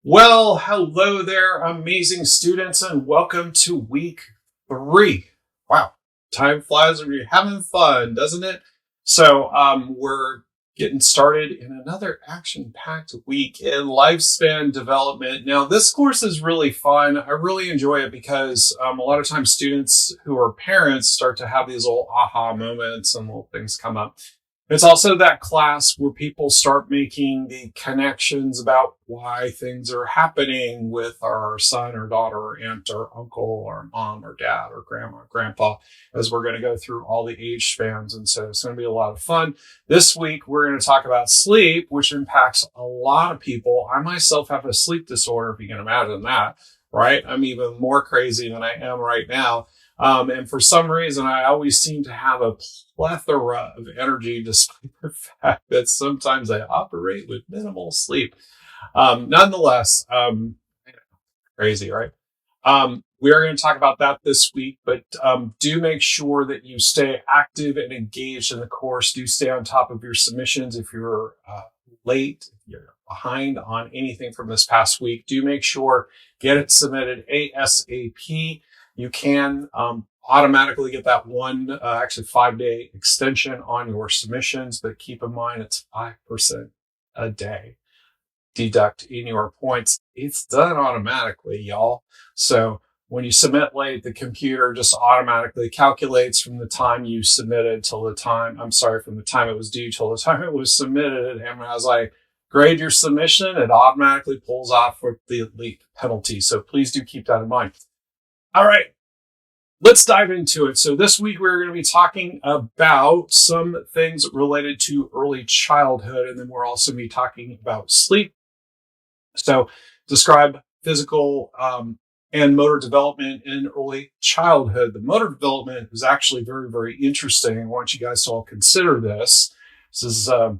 Well, hello there, amazing students, and welcome to week 3. Wow, time flies when you're having fun, doesn't it? We're getting started in another action-packed week in lifespan development. Now, this course is really fun. I really enjoy it because a lot of times students who are parents start to have these little aha moments and little things come up. It's also that class where people start making the connections about why things are happening with our son or daughter or aunt or uncle or mom or dad or grandma or grandpa, as we're going to go through all the age spans. And so it's going to be a lot of fun. This week, we're going to talk about sleep, which impacts a lot of people. I myself have a sleep disorder, if you can imagine that, right? I'm even more crazy than I am right now. And for some reason, I always seem to have a plethora of energy, despite the fact that sometimes I operate with minimal sleep. Nonetheless, crazy, right? We are going to talk about that this week, but do make sure that you stay active and engaged in the course. Do stay on top of your submissions. If you're late, if you're behind on anything from this past week, do make sure get it submitted ASAP. You can automatically get that 5-day extension on your submissions, but keep in mind it's 5% a day deduct in your points. It's done automatically, y'all. So when you submit late, the computer just automatically calculates from the time you submitted till the time, from the time it was due till the time it was submitted. And when I was like, grade your submission, it automatically pulls off with the late penalty. So please do keep that in mind. All right, let's dive into it. So this week we're going to be talking about some things related to early childhood, and then we're also going to be talking about sleep. So describe physical and motor development in early childhood. The motor development is actually very, very interesting. I want you guys to all consider this. This is a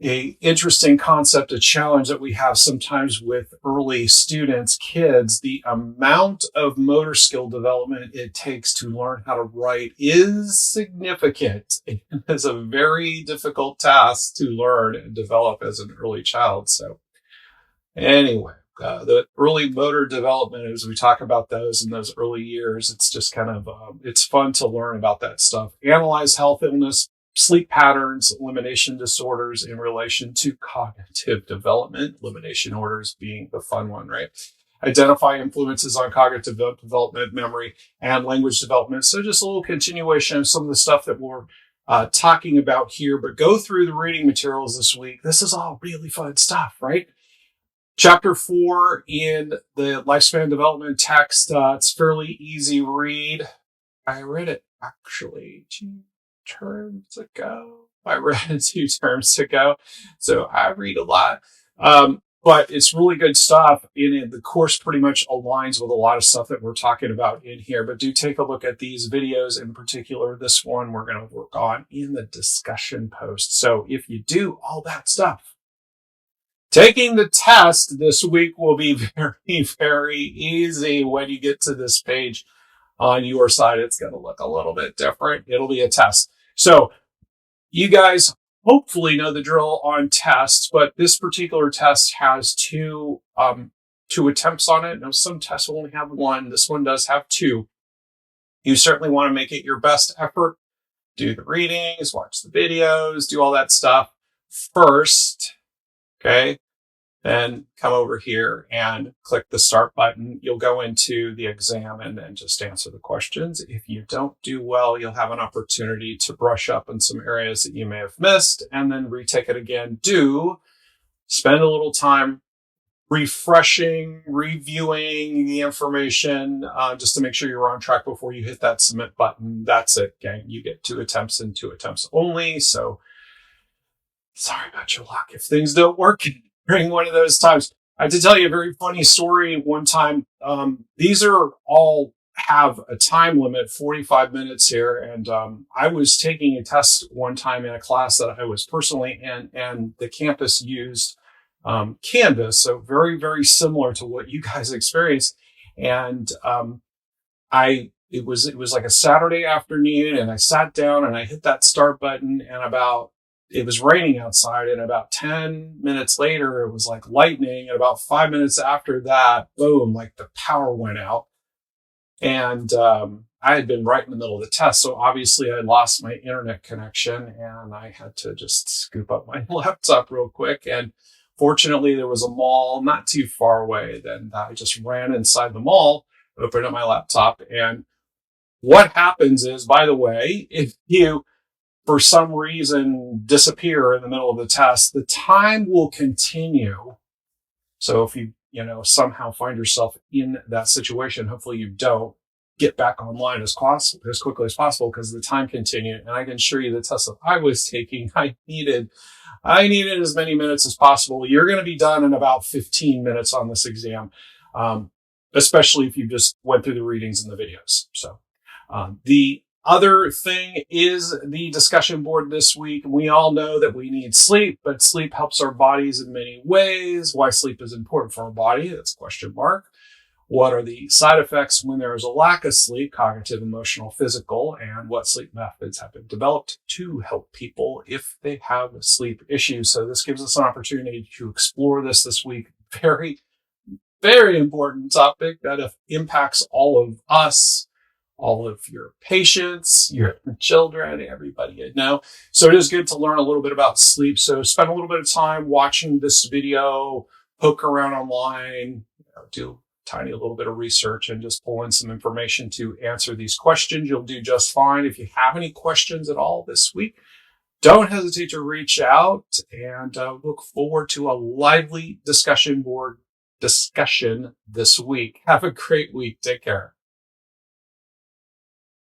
interesting concept, a challenge that we have sometimes with early students, kids. The amount of motor skill development it takes to learn how to write is significant. It is a very difficult task to learn and develop as an early child. So anyway, the early motor development, as we talk about those in those early years, it's just kind of, it's fun to learn about that stuff. Analyze health, illness, sleep patterns, elimination disorders in relation to cognitive development, elimination orders being the fun one, right? Identify influences on cognitive development, memory, and language development. So just a little continuation of some of the stuff that we're talking about here, but go through the reading materials this week. This is all really fun stuff, right? Chapter 4 in the Lifespan Development text, it's fairly easy read. I read it actually 2 terms ago. So I read a lot. But it's really good stuff. The course pretty much aligns with a lot of stuff that we're talking about in here. But do take a look at these videos, in particular this one we're going to work on in the discussion post. So if you do all that stuff, taking the test this week will be very, very easy. When you get to this page on your side, it's going to look a little bit different. It'll be a test. So you guys hopefully know the drill on tests, but this particular test has two attempts on it. Now, some tests will only have 1. This one does have 2. You certainly want to make it your best effort. Do the readings, watch the videos, do all that stuff first. Okay. Then come over here and click the start button. You'll go into the exam and then just answer the questions. If you don't do well, you'll have an opportunity to brush up in some areas that you may have missed and then retake it again. Do spend a little time refreshing, reviewing the information, just to make sure you're on track before you hit that submit button. That's it, gang. You get 2 attempts and 2 attempts only. So sorry about your luck if things don't work during one of those times. I have to tell you a very funny story. One time, these are all have a time limit, 45 minutes here. And I was taking a test one time in a class that I was personally in, and the campus used Canvas. So very, very similar to what you guys experienced. And it was like a Saturday afternoon, and I sat down and I hit that start button, and about it was raining outside, and about 10 minutes later, it was like lightning. And about 5 minutes after that, boom, like the power went out. And I had been right in the middle of the test. So obviously I lost my internet connection and I had to just scoop up my laptop real quick. And fortunately, there was a mall not too far away. Then I just ran inside the mall, opened up my laptop. And what happens is, by the way, if you for some reason disappear in the middle of the test, the time will continue. So if you somehow find yourself in that situation, hopefully you don't, get back online as quickly as possible, because the time continued. And I can assure you the test that I was taking, I needed as many minutes as possible. You're going to be done in about 15 minutes on this exam, especially if you just went through the readings and the videos. So the other thing is the discussion board this week. We all know that we need sleep, but sleep helps our bodies in many ways. Why sleep is important for our body? That's a question mark. What are the side effects when there is a lack of sleep, cognitive, emotional, physical, and what sleep methods have been developed to help people if they have sleep issues? So this gives us an opportunity to explore this week. Very, very important topic that impacts all of us, all of your patients, your children, everybody you know. So it is good to learn a little bit about sleep. So spend a little bit of time watching this video, poke around online, do tiny little bit of research and just pull in some information to answer these questions. You'll do just fine. If you have any questions at all this week, don't hesitate to reach out, and look forward to a lively discussion board discussion this week. Have a great week. Take care.